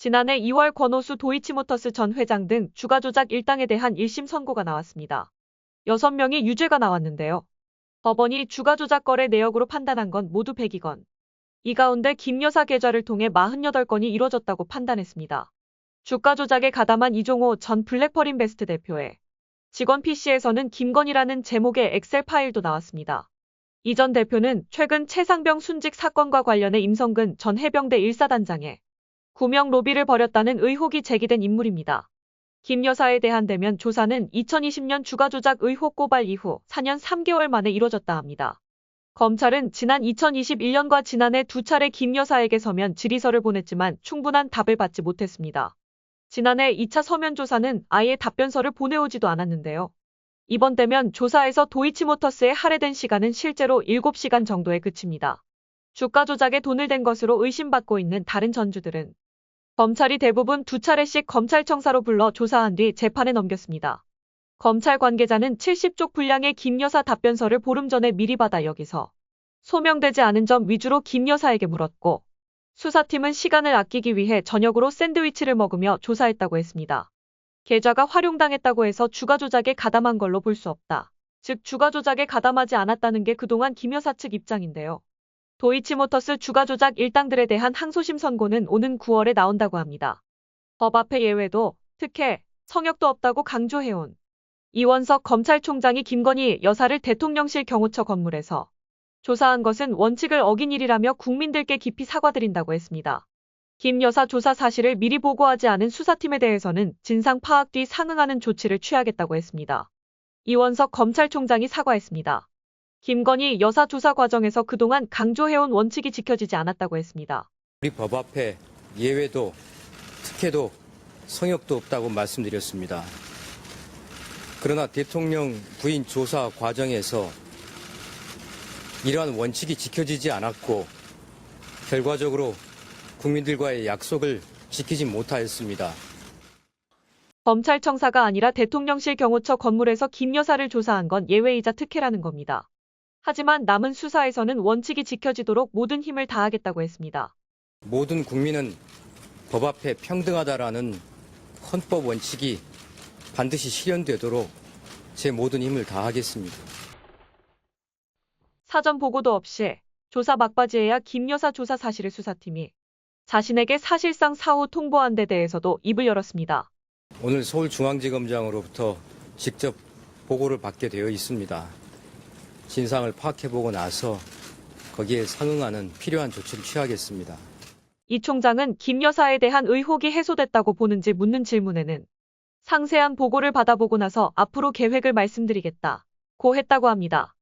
지난해 2월 권오수 도이치모터스 전 회장 등 주가 조작 일당에 대한 1심 선고가 나왔습니다. 6명이 유죄가 나왔는데요. 법원이 주가 조작 거래 내역으로 판단한 건 모두 102건. 이 가운데 김 여사 계좌를 통해 48건이 이뤄졌다고 판단했습니다. 주가 조작에 가담한 이종호 전 블랙펄인베스트 대표의 직원 PC에서는 김건희라는 제목의 엑셀 파일도 나왔습니다. 이 전 대표는 최근 최상병 순직 사건과 관련해 임성근 전 해병대 1사단장에 구명 로비를 벌였다는 의혹이 제기된 인물입니다. 김 여사에 대한 대면 조사는 2020년 주가 조작 의혹 고발 이후 4년 3개월 만에 이뤄졌다 합니다. 검찰은 지난 2021년과 지난해 두 차례 김 여사에게 서면 질의서를 보냈지만 충분한 답을 받지 못했습니다. 지난해 2차 서면 조사는 아예 답변서를 보내오지도 않았는데요. 이번 대면 조사에서 도이치모터스에 할애된 시간은 실제로 7시간 정도에 그칩니다. 주가 조작에 돈을 댄 것으로 의심받고 있는 다른 전주들은 검찰이 대부분 두 차례씩 검찰청사로 불러 조사한 뒤 재판에 넘겼습니다. 검찰 관계자는 70쪽 분량의 김 여사 답변서를 보름 전에 미리 받아 여기서 소명되지 않은 점 위주로 김 여사에게 물었고, 수사팀은 시간을 아끼기 위해 저녁으로 샌드위치를 먹으며 조사했다고 했습니다. 계좌가 활용당했다고 해서 주가 조작에 가담한 걸로 볼 수 없다. 즉 주가 조작에 가담하지 않았다는 게 그동안 김 여사 측 입장인데요. 도이치모터스 주가 조작 일당들에 대한 항소심 선고는 오는 9월에 나온다고 합니다. 법 앞에 예외도, 특혜, 성역도 없다고 강조해온 이원석 검찰총장이 김건희 여사를 대통령실 경호처 건물에서 조사한 것은 원칙을 어긴 일이라며 국민들께 깊이 사과드린다고 했습니다. 김 여사 조사 사실을 미리 보고하지 않은 수사팀에 대해서는 진상 파악 뒤 상응하는 조치를 취하겠다고 했습니다. 이원석 검찰총장이 사과했습니다. 김건희 여사 조사 과정에서 그동안 강조해온 원칙이 지켜지지 않았다고 했습니다. 우리 법 앞에 예외도 특혜도 성역도 없다고 말씀드렸습니다. 그러나 대통령 부인 조사 과정에서 이러한 원칙이 지켜지지 않았고 결과적으로 국민들과의 약속을 지키지 못하였습니다. 검찰청사가 아니라 대통령실 경호처 건물에서 김 여사를 조사한 건 예외이자 특혜라는 겁니다. 하지만 남은 수사에서는 원칙이 지켜지도록 모든 힘을 다하겠다고 했습니다. 모든 국민은 법 앞에 평등하다라는 헌법 원칙이 반드시 실현되도록 제 모든 힘을 다하겠습니다. 사전 보고도 없이 조사 막바지에야 김 여사 조사 사실을 수사팀이 자신에게 사실상 사후 통보한 데 대해서도 입을 열었습니다. 오늘 서울중앙지검장으로부터 직접 보고를 받게 되어 있습니다. 진상을 파악해보고 나서 거기에 상응하는 필요한 조치를 취하겠습니다. 이 총장은 김 여사에 대한 의혹이 해소됐다고 보는지 묻는 질문에는 상세한 보고를 받아보고 나서 앞으로 계획을 말씀드리겠다고 했다고 합니다.